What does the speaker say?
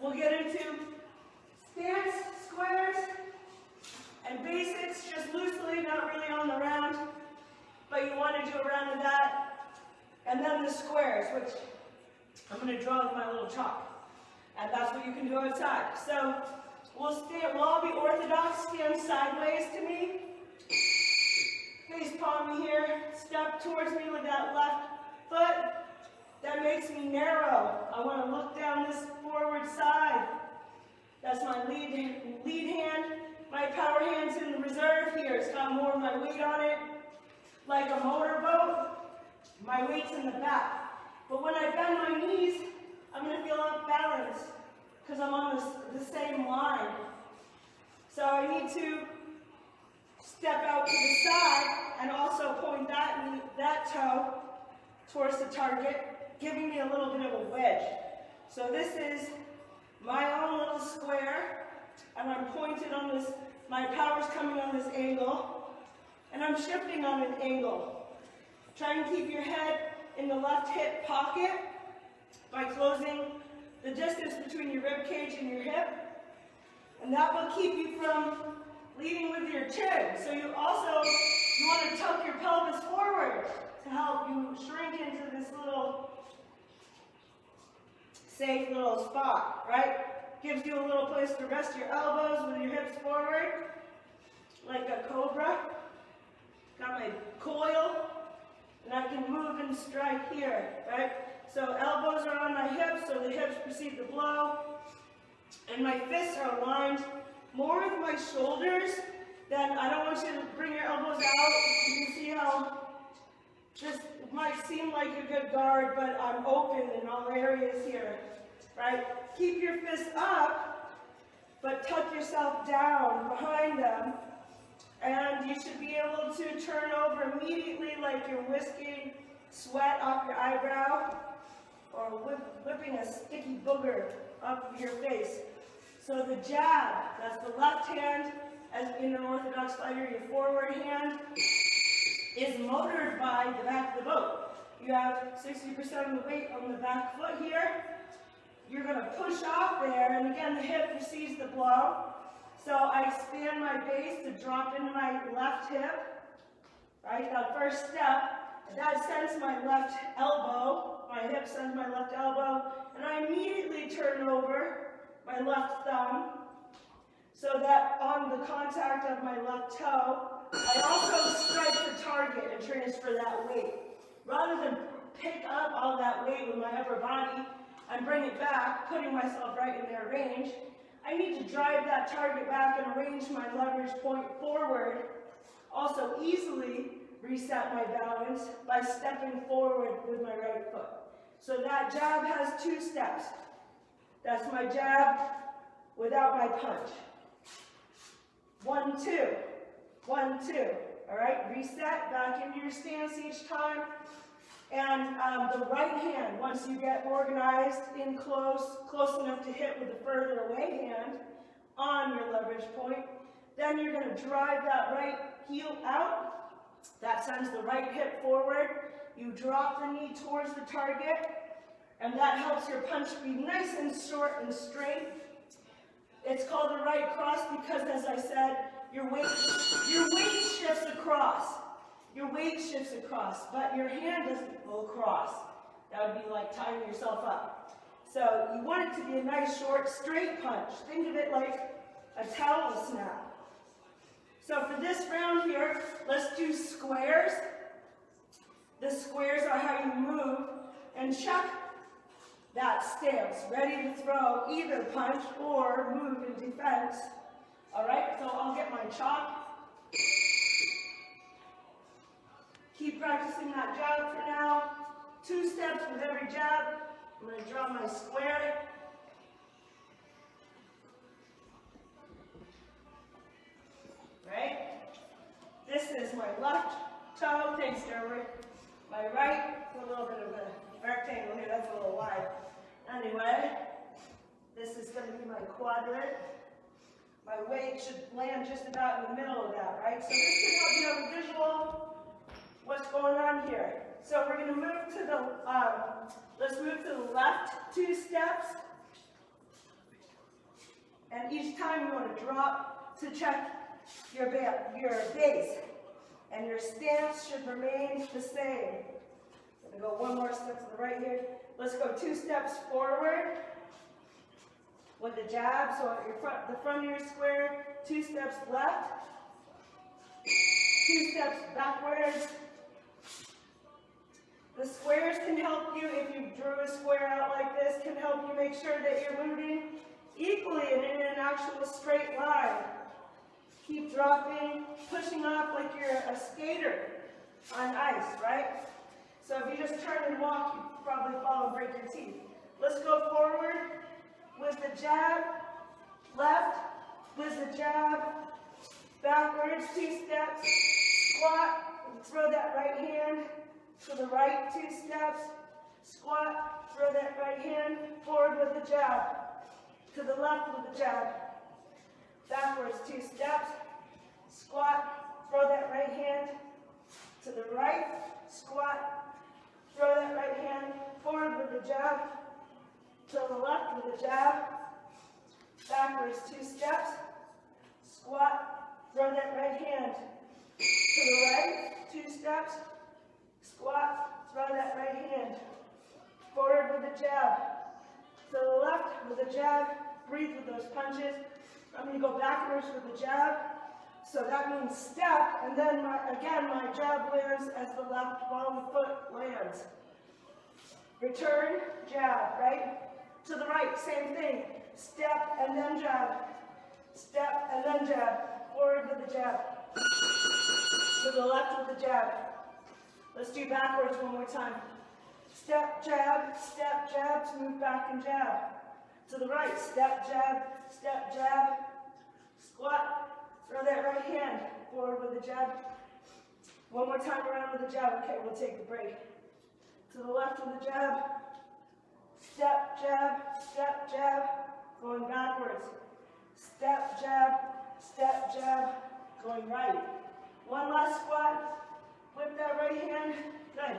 We'll get into stance, squares, and basics, just loosely, not really on the round, but you want to do a round of that. And then the squares, which I'm going to draw with my little chalk. And that's what you can do outside. So we'll all be orthodox, stand sideways to me. Face palm me here, step towards me with that left foot. That makes me narrow. I want to look down this forward side. That's my lead hand. My power hand's in the reserve here. It's got more of my weight on it. Like a motorboat, my weight's in the back. But when I bend my knees, I'm going to feel off balance because I'm on the same line. So I need to step out to the side and also point that toe towards the target, giving me a little bit of a wedge. So this is my own little square, and I'm pointed on this, my power's coming on this angle, and I'm shifting on an angle. Try and keep your head in the left hip pocket by closing the distance between your rib cage and your hip, and that will keep you from leading with your chin. So you want to tuck your pelvis forward to help you shrink into this little safe little spot, right? Gives you a little place to rest your elbows with your hips forward, like a cobra. Got my coil, and I can move and strike here, right? So elbows are on my hips, so the hips receive the blow, and my fists are aligned more with my shoulders. Then I don't want you to bring your elbows out. You can see how this might seem like a good guard, but I'm open in all areas here, right? Keep your fists up, but tuck yourself down behind them, and you should be able to turn over immediately like you're whisking sweat off your eyebrow or whipping a sticky booger up your face. So the jab, that's the left hand, as in an orthodox fighter, your forward hand is motored by the back of the boat. You have 60% of the weight on the back foot here. You're going to push off there, and again, the hip receives the blow. So I expand my base to drop into my left hip, right? That first step, that sends my left elbow, my hip sends my left elbow, and I immediately turn over my left thumb, so that on the contact of my left toe, I also strike the target and transfer that weight. Rather than pick up all that weight with my upper body and bring it back, putting myself right in their range, I need to drive that target back and arrange my leverage point forward. Also easily reset my balance by stepping forward with my right foot. So that jab has two steps. That's my jab without my punch. 1, 2, 1, 2. All right, reset back into your stance each time. And the right hand, once you get organized in close enough to hit with the further away hand on your leverage point, then you're going to drive that right heel out. That sends the right hip forward. You drop the knee towards the target, and that helps your punch be nice and short and straight. It's called the right cross because, as I said, your weight shifts across. Your weight shifts across, but your hand doesn't go across. That would be like tying yourself up. So you want it to be a nice, short, straight punch. Think of it like a towel snap. So for this round here, let's do squares. The squares are how you move and check that stance, ready to throw either punch or move in defense. All right, so I'll get my chalk. Keep practicing that jab for now. 2 steps with every jab. I'm going to draw my square. Right? This is my left toe. Thanks, Jeremy. My right, it's a little bit of a rectangle here. That's a little wide. Anyway, this is going to be my quadrant. My weight should land just about in the middle of that, right? So this can help you have a visual what's going on here. So we're going to move to the, let's move to the left 2 steps. time, you want to drop to check your base. And your stance should remain the same. I'm going to go one more step to the right here. Let's go 2 steps forward with the jab. So at the front of your square, 2 steps left, 2 steps backwards. The squares can help you, if you drew a square out like this, can help you make sure that you're moving equally and in an actual straight line. Keep dropping, pushing off like you're a skater on ice, right? So if you just turn and walk, you probably fall and break your teeth. Let's go forward with the jab, left, with the jab, backwards, 2 steps, squat, throw that right hand to the right, 2 steps, squat, throw that right hand, forward with the jab, to the left with the jab, backwards, 2 steps, squat, throw that right hand, to the right, squat, throw that right hand, forward with the jab, to the left with the jab, backwards, 2 steps, squat, throw that right hand, to the right, 2 steps, squat, throw that right hand, forward with the jab, to the left with the jab, breathe with those punches. I'm going to go backwards with the jab, so that means step, and then again my jab lands as the left bottom foot lands. Return, jab, right? To the right, same thing. Step and then jab. Step and then jab. Forward with the jab. To the left with the jab. Let's do backwards one more time. Step, jab, to move back and jab. To the right, step, jab, squat, throw that right hand, forward with the jab. One more time around with the jab. Okay, we'll take a break. To the left with the jab, step, jab, going backwards. Step, jab, going right. One last squat, whip that right hand, good.